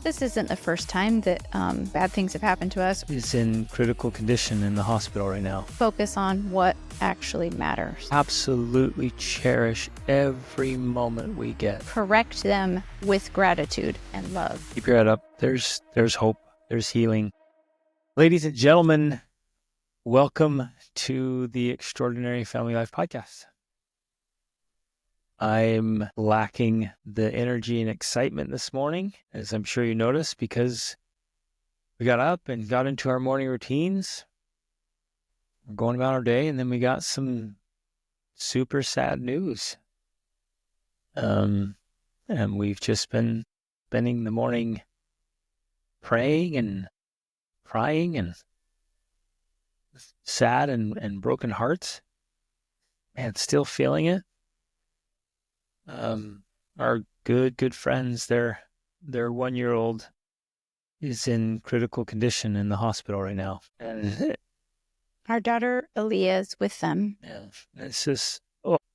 This isn't the first time that bad things have happened to us. Is in critical condition in the hospital right now. Focus on what actually matters. Absolutely cherish every moment we get. Correct them with gratitude and love. Keep your head up. There's hope. There's healing. Ladies and gentlemen, welcome to the Extraordinary Family Life Podcast. I'm lacking the energy and excitement this morning, as I'm sure you noticed, because we got up and got into our morning routines. We're going about our day, and then we got some super sad news. And we've just been spending the morning praying and crying and sad and broken hearts, and still feeling it. Our good friends, their 1-year-old is in critical condition in the hospital right now. And our daughter Aaliyah is with them. Yeah, it's just,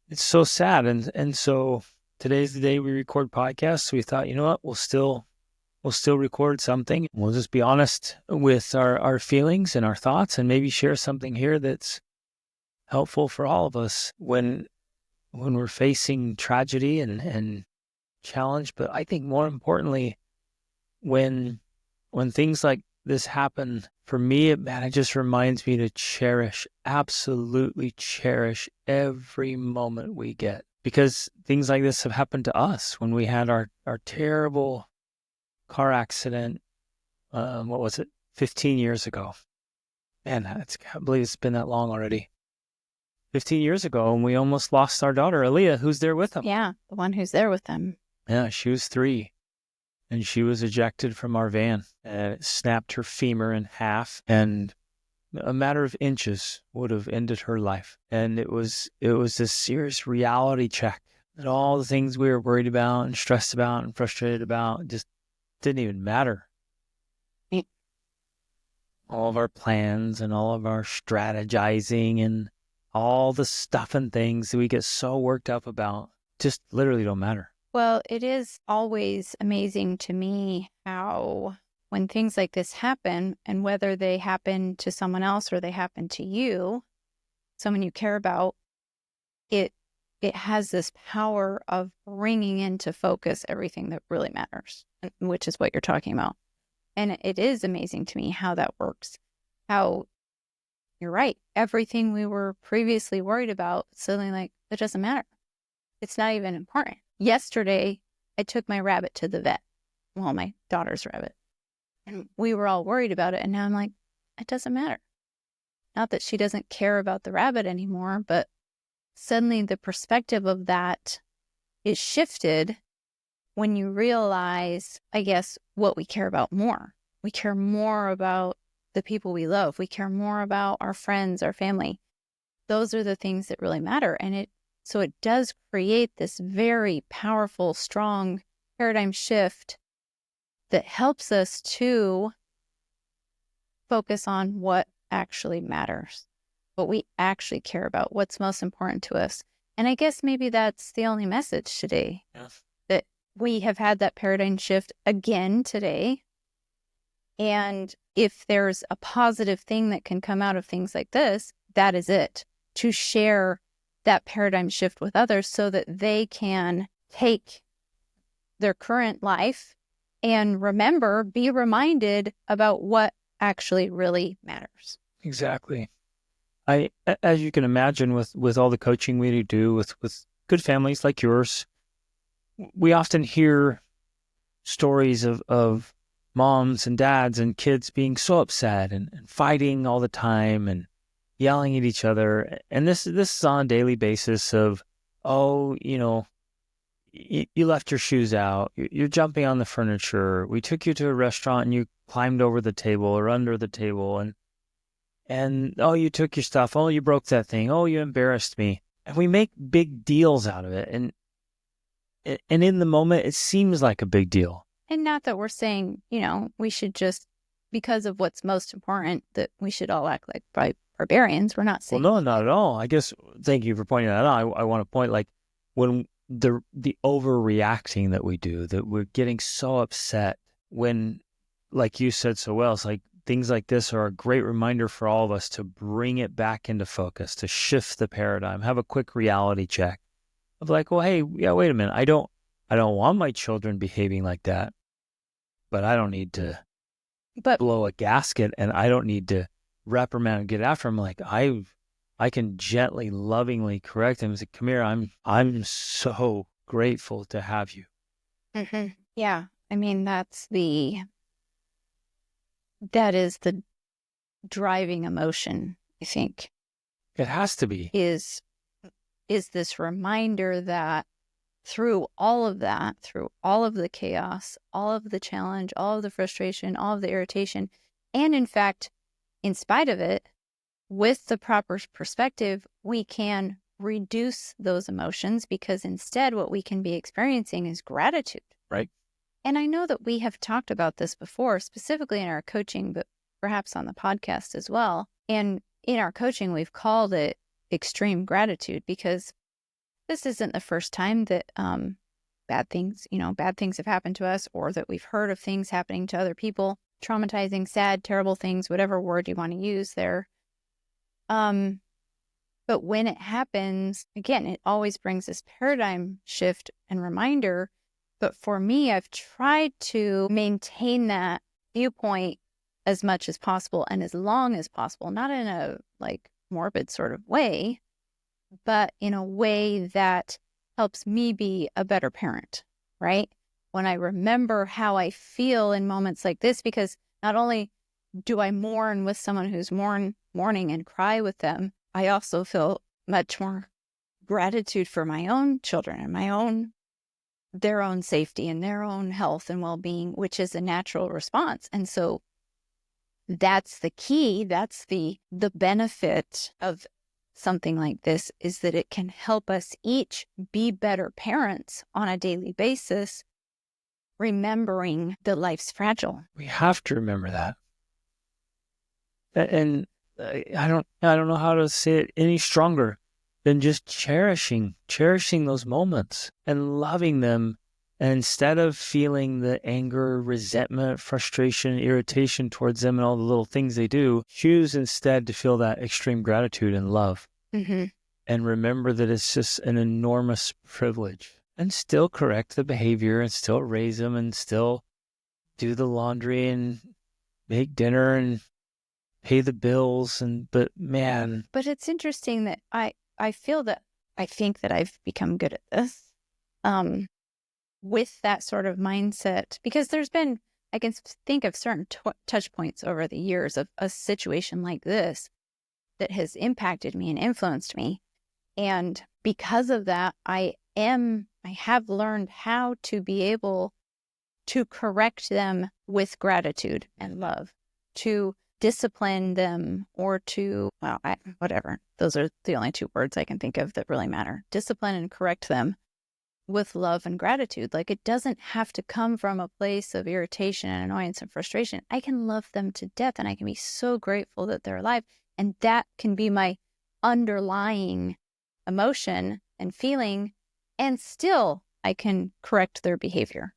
it's so sad. And so today's the day we record podcasts. So we thought, you know what, we'll still record something. We'll just be honest with our feelings and our thoughts, and maybe share something here that's helpful for all of us when we're facing tragedy and challenge. But I think more importantly, when things like this happen, for me, it just reminds me to absolutely cherish every moment we get. Because things like this have happened to us when we had our terrible car accident, 15 years ago. Man, I can't believe it's been that long already. 15 years ago, and we almost lost our daughter, Aaliyah, who's there with them. Yeah, the one who's there with them. Yeah, she was 3, and she was ejected from our van, and it snapped her femur in half, and a matter of inches would have ended her life. And it was this serious reality check that all the things we were worried about and stressed about and frustrated about just didn't even matter. All of our plans and all of our strategizing and all the stuff and things that we get so worked up about just literally don't matter. Well, it is always amazing to me how when things like this happen, and whether they happen to someone else or they happen to you, someone you care about, it has this power of bringing into focus everything that really matters, which is what you're talking about. And it is amazing to me how that works, how you're right. Everything we were previously worried about, suddenly it doesn't matter. It's not even important. Yesterday, I took my rabbit to the vet. Well, my daughter's rabbit. And we were all worried about it. And now I'm like, it doesn't matter. Not that she doesn't care about the rabbit anymore, but suddenly the perspective of that is shifted when you realize, I guess, what we care about more. We care more about the people we love. We care more about our friends, our family. Those are the things that really matter. And so it does create this very powerful, strong paradigm shift that helps us to focus on what actually matters, what we actually care about, what's most important to us. And I guess maybe that's the only message today. Yes. That we have had that paradigm shift again today. And if there's a positive thing that can come out of things like this, that is it. To share that paradigm shift with others so that they can take their current life and be reminded about what actually really matters. Exactly. As you can imagine, with all the coaching we do with good families like yours, we often hear stories of moms and dads and kids being so upset and fighting all the time and yelling at each other. And this is on a daily basis of, you left your shoes out, you're jumping on the furniture, we took you to a restaurant and you climbed over the table or under the table, and you took your stuff, you broke that thing, you embarrassed me. And we make big deals out of it. And in the moment, it seems like a big deal. And not that we're saying, we should just, because of what's most important, that we should all act like barbarians. We're not saying. Well, no, not at all. I guess, thank you for pointing that out. I want to point, when the overreacting that we do, that we're getting so upset when, like you said so well, it's like things like this are a great reminder for all of us to bring it back into focus, to shift the paradigm, have a quick reality check of like, well, hey, yeah, wait a minute. I don't want my children behaving like that, but I don't need to But blow a gasket, and I don't need to reprimand and get after him. Like I can gently, lovingly correct him and say, come here, I'm so grateful to have you. yeah, I mean, that is the driving emotion, I think, It has to be. is this reminder that through all of that, through all of the chaos, all of the challenge, all of the frustration, all of the irritation, and in fact, in spite of it, with the proper perspective, we can reduce those emotions, because instead what we can be experiencing is gratitude. Right. And I know that we have talked about this before, specifically in our coaching, but perhaps on the podcast as well. And in our coaching, we've called it extreme gratitude, because this isn't the first time that bad things have happened to us, or that we've heard of things happening to other people, traumatizing, sad, terrible things, whatever word you want to use there. But when it happens, again, it always brings this paradigm shift and reminder. But for me, I've tried to maintain that viewpoint as much as possible and as long as possible, not in a like morbid sort of way, but in a way that helps me be a better parent, right? When I remember how I feel in moments like this, because not only do I mourn with someone who's mourning and cry with them, I also feel much more gratitude for my own children and their own safety and their own health and well-being, which is a natural response. And so that's the key. That's the benefit of something like this, is that it can help us each be better parents on a daily basis, remembering that life's fragile. We have to remember that. And I don't know how to say it any stronger than just cherishing those moments and loving them. And instead of feeling the anger, resentment, frustration, irritation towards them and all the little things they do, choose instead to feel that extreme gratitude and love. Mm-hmm. And remember that it's just an enormous privilege. And still correct the behavior and still raise them and still do the laundry and make dinner and pay the bills. But it's interesting that I think that I've become good at this with that sort of mindset, because I can think of certain touch points over the years of a situation like this that has impacted me and influenced me. And because of that, I have learned how to be able to correct them with gratitude and love, to discipline them, or to, whatever. Those are the only two words I can think of that really matter. Discipline and correct them with love and gratitude. Like, it doesn't have to come from a place of irritation and annoyance and frustration. I can love them to death, and I can be so grateful that they're alive. And that can be my underlying emotion and feeling. And still, I can correct their behavior.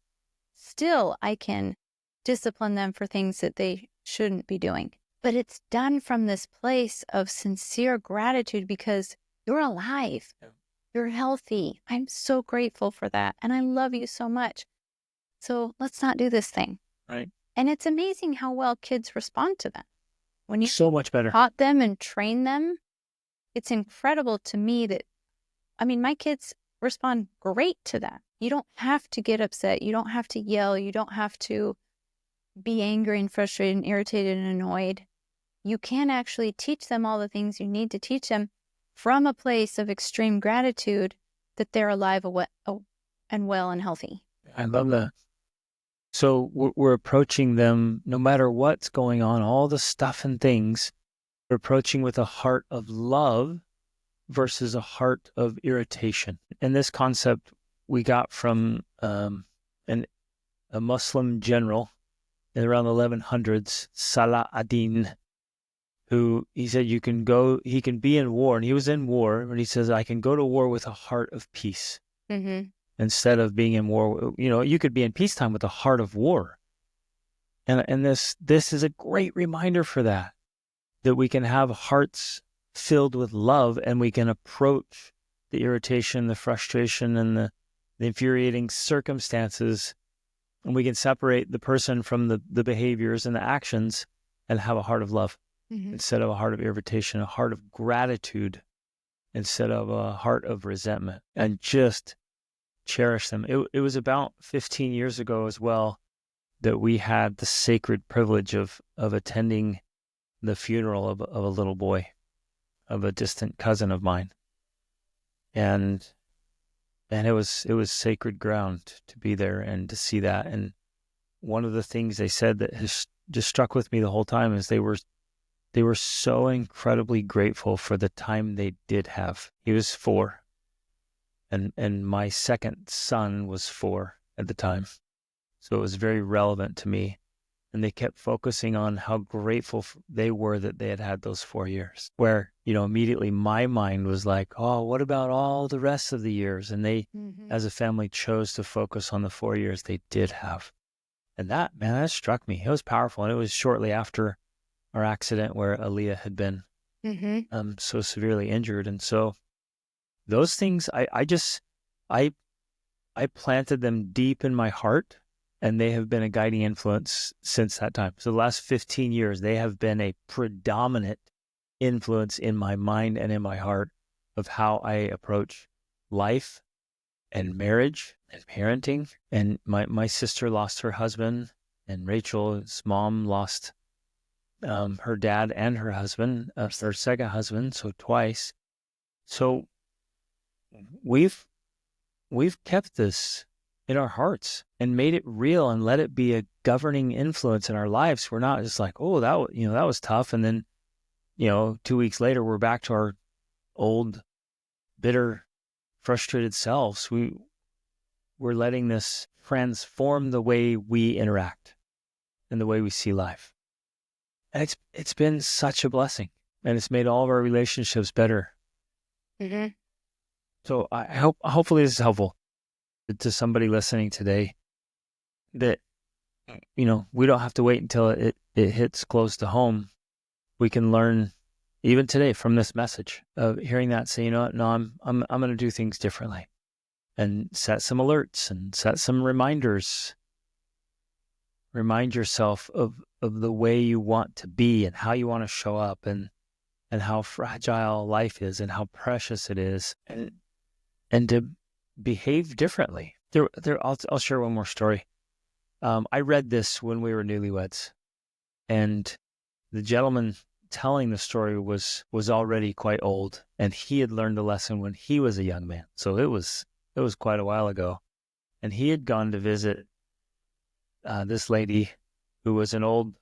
Still, I can discipline them for things that they shouldn't be doing. But it's done from this place of sincere gratitude, because you're alive. Yeah. You're healthy. I'm so grateful for that. And I love you so much. So let's not do this thing. Right. And it's amazing how well kids respond to that. When you so much better taught them and train them, it's incredible to me that, my kids respond great to that. You don't have to get upset. You don't have to yell. You don't have to be angry and frustrated and irritated and annoyed. You can actually teach them all the things you need to teach them from a place of extreme gratitude that they're alive and well and healthy. I love that. So we're approaching them, no matter what's going on, all the stuff and things, we're approaching with a heart of love versus a heart of irritation. And this concept we got from a Muslim general in around the 1100s, Salah ad-Din, who he said he can be in war, and he was in war, and he says, I can go to war with a heart of peace. Mm-hmm. Instead of being in war, you could be in peacetime with a heart of war. And this is a great reminder for that we can have hearts filled with love, and we can approach the irritation, the frustration, and the infuriating circumstances, and we can separate the person from the behaviors and the actions and have a heart of love instead of a heart of irritation, a heart of gratitude instead of a heart of resentment, and just cherish them. It was about 15 years ago as well that we had the sacred privilege of attending the funeral of a little boy, of a distant cousin of mine. And it was sacred ground to be there and to see that. And one of the things they said that has just struck with me the whole time is they were so incredibly grateful for the time they did have. He was 4, and my second son was 4 at the time. So it was very relevant to me. And they kept focusing on how grateful they were that they had had those 4 years, where, immediately my mind was like, oh, what about all the rest of the years? And they, as a family, chose to focus on the 4 years they did have. And that struck me. It was powerful. And it was shortly after our accident where Aaliyah had been so severely injured. And so those things, I planted them deep in my heart. And they have been a guiding influence since that time. So the last 15 years, they have been a predominant influence in my mind and in my heart of how I approach life and marriage and parenting. And my sister lost her husband, and Rachel's mom lost her dad and her husband, her second husband, so twice. So we've kept this in our hearts and made it real and let it be a governing influence in our lives. We're not just like, oh, that was tough. And then, 2 weeks later, we're back to our old, bitter, frustrated selves. We're letting this transform the way we interact and the way we see life. And it's been such a blessing, and it's made all of our relationships better. So hopefully this is helpful to somebody listening today, that, we don't have to wait until it hits close to home. We can learn even today from this message of hearing that, say, no, I'm going to do things differently, and set some alerts and set some reminders. Remind yourself of the way you want to be and how you want to show up, and how fragile life is and how precious it is, and to behave differently. I'll share one more story. I read this when we were newlyweds, and the gentleman telling the story was already quite old, and he had learned the lesson when he was a young man. So it was quite a while ago, and he had gone to visit this lady who was an old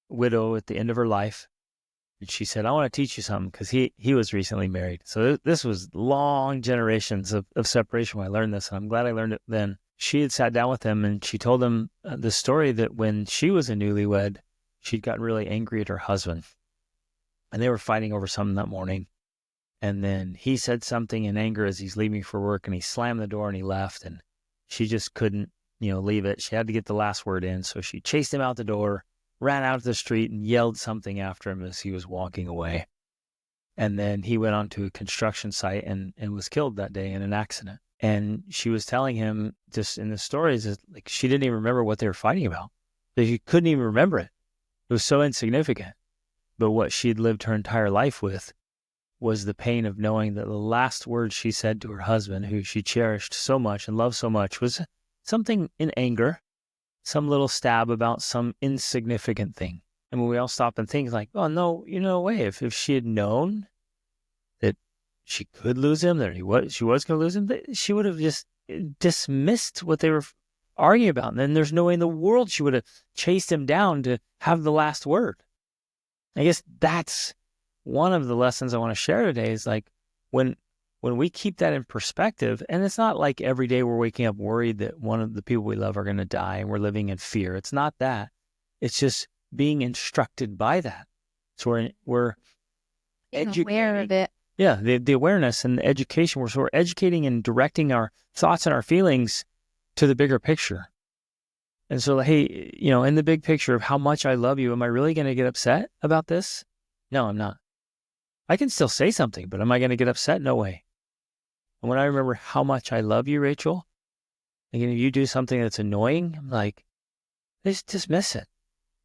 widow at the end of her life. And she said, I want to teach you something, because he was recently married. So this was long generations of separation when I learned this, and I'm glad I learned it then. She had sat down with him, and she told him the story that when she was a newlywed, she'd gotten really angry at her husband. And they were fighting over something that morning. And then he said something in anger as he's leaving for work, and he slammed the door and he left. And she just couldn't, leave it. She had to get the last word in. So she chased him out the door, ran out to the street, and yelled something after him as he was walking away. And then he went on to a construction site and was killed that day in an accident. And she was telling him, just in the stories, is like she didn't even remember what they were fighting about. She couldn't even remember it. It was so insignificant. But what she'd lived her entire life with was the pain of knowing that the last word she said to her husband, who she cherished so much and loved so much, was something in anger, some little stab about some insignificant thing. And when we all stop and think like, oh, no, way. If she had known that she could lose him, that she was going to lose him, she would have just dismissed what they were arguing about. And then there's no way in the world she would have chased him down to have the last word. I guess that's one of the lessons I want to share today, is like when we keep that in perspective, and it's not like every day we're waking up worried that one of the people we love are going to die and we're living in fear. It's not that. It's just being instructed by that. So we're aware of it. Yeah, the awareness and the education. We're educating and directing our thoughts and our feelings to the bigger picture. And so, hey, in the big picture of how much I love you, am I really going to get upset about this? No, I'm not. I can still say something, but am I going to get upset? No way. And when I remember how much I love you, Rachel, again, if you do something that's annoying, I'm like, just dismiss it.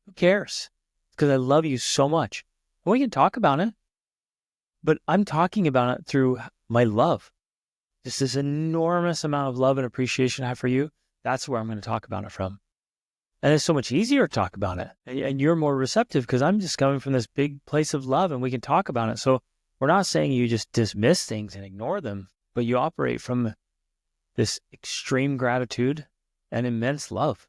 Who cares? Because I love you so much. And we can talk about it, but I'm talking about it through my love. Just this enormous amount of love and appreciation I have for you. That's where I'm going to talk about it from. And it's so much easier to talk about it. And you're more receptive because I'm just coming from this big place of love and we can talk about it. So we're not saying you just dismiss things and ignore them, but you operate from this extreme gratitude and immense love.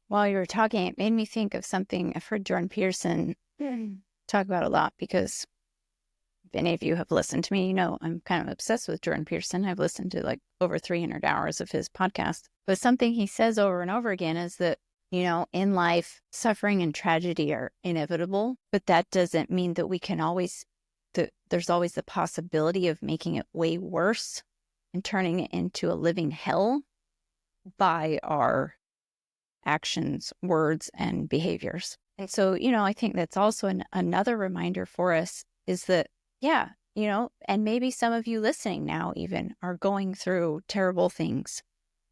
While you were talking, it made me think of something I've heard Jordan Peterson talk about a lot, because if any of you have listened to me, I'm kind of obsessed with Jordan Peterson. I've listened to like over 300 hours of his podcast. But something he says over and over again is that, in life, suffering and tragedy are inevitable, but that doesn't mean that we can always, that there's always the possibility of making it way worse and turning it into a living hell by our actions, words, and behaviors. And so, I think that's also another reminder for us is that, yeah, and maybe some of you listening now even are going through terrible things.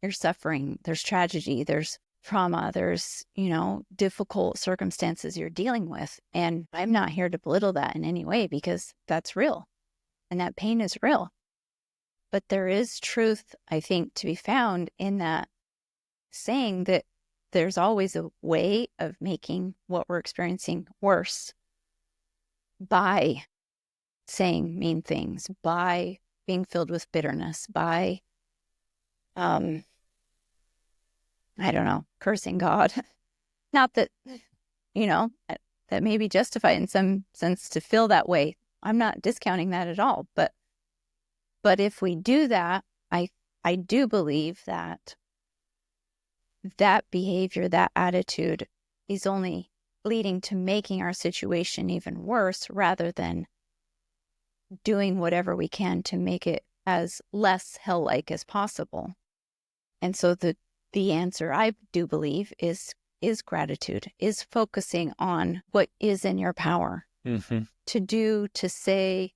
You're suffering, there's tragedy, there's trauma, there's, difficult circumstances you're dealing with. And I'm not here to belittle that in any way, because that's real and that pain is real. But there is truth, I think, to be found in that saying that there's always a way of making what we're experiencing worse by saying mean things, by being filled with bitterness, by, I don't know, cursing God. Not that, that may be justified in some sense to feel that way. I'm not discounting that at all. But if we do that, I do believe that behavior, that attitude is only leading to making our situation even worse, rather than doing whatever we can to make it as less hell-like as possible. And so the answer, I do believe, is gratitude, is focusing on what is in your power to do, to say,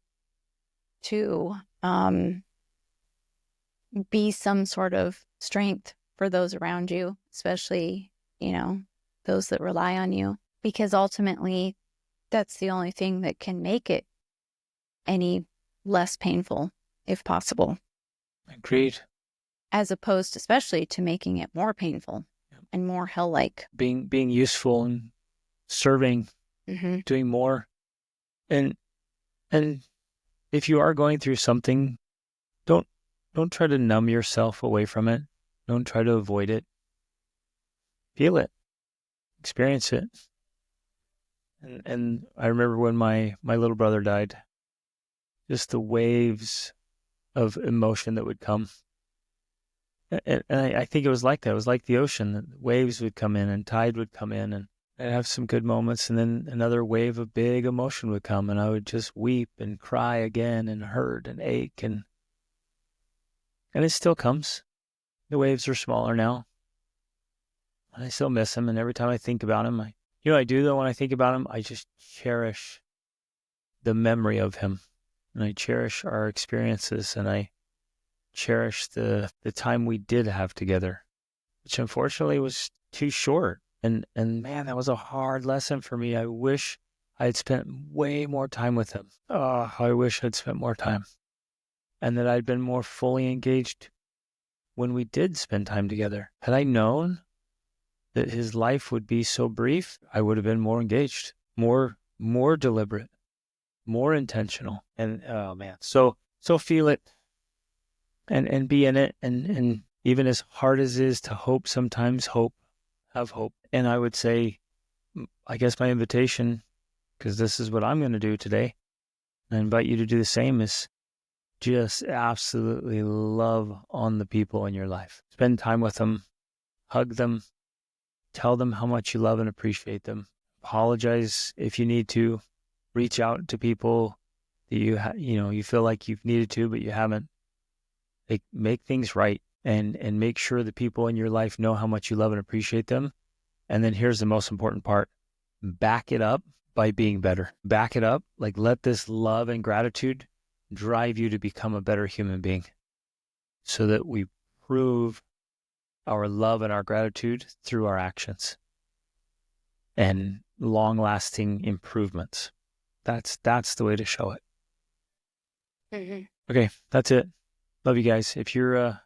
to be some sort of strength for those around you, especially, those that rely on you, because ultimately that's the only thing that can make it any less painful, if possible. Agreed. As opposed, especially, to making it more painful and more hell-like. Being useful and serving, doing more. And if you are going through something, don't try to numb yourself away from it. Don't try to avoid it. Feel it. Experience it. And I remember when my little brother died, just the waves of emotion that would come. And I think it was like that. It was like the ocean. The waves would come in and tide would come in, and I'd have some good moments, and then another wave of big emotion would come, and I would just weep and cry again and hurt and ache, and it still comes. The waves are smaller now. I still miss him, and every time I think about him, I do though, when I think about him, I just cherish the memory of him, and I cherish our experiences, and I cherish the time we did have together, which unfortunately was too short. And man, that was a hard lesson for me. I wish I'd spent way more time with him. Oh, I wish I'd spent more time, and that I'd been more fully engaged when we did spend time together. Had I known that his life would be so brief, I would have been more engaged, more deliberate, more intentional. And oh man, so feel it and be in it. And even as hard as it is to hope, sometimes have hope. And I would say, I guess my invitation, because this is what I'm going to do today, I invite you to do the same, is just absolutely love on the people in your life. Spend time with them, hug them, tell them how much you love and appreciate them. Apologize if you need to. Reach out to people that you feel like you've needed to, but you haven't. Make things right. and make sure the people in your life know how much you love and appreciate them. And then here's the most important part. Back it up by being better. Back it up. Like, let this love and gratitude drive you to become a better human being, so that we prove our love and our gratitude through our actions and long-lasting improvements. That's the way to show it. Mm-hmm. Okay, that's it. Love you guys. If you're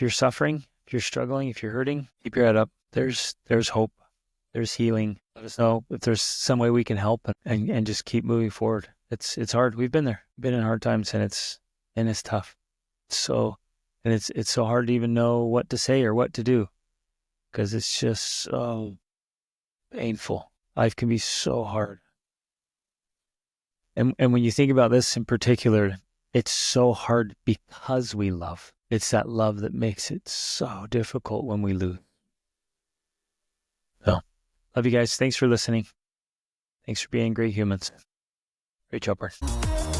suffering, if you're struggling, if you're hurting, keep your head up. There's hope. There's healing. Let us know if there's some way we can help, and just keep moving forward. It's hard. We've been there. Been in hard times, and it's tough. So, and it's so hard to even know what to say or what to do, because it's just so painful. Life can be so hard. And when you think about this in particular, it's so hard because we love. It's that love that makes it so difficult when we lose. So, love you guys. Thanks for listening. Thanks for being great humans. Great job, Bart.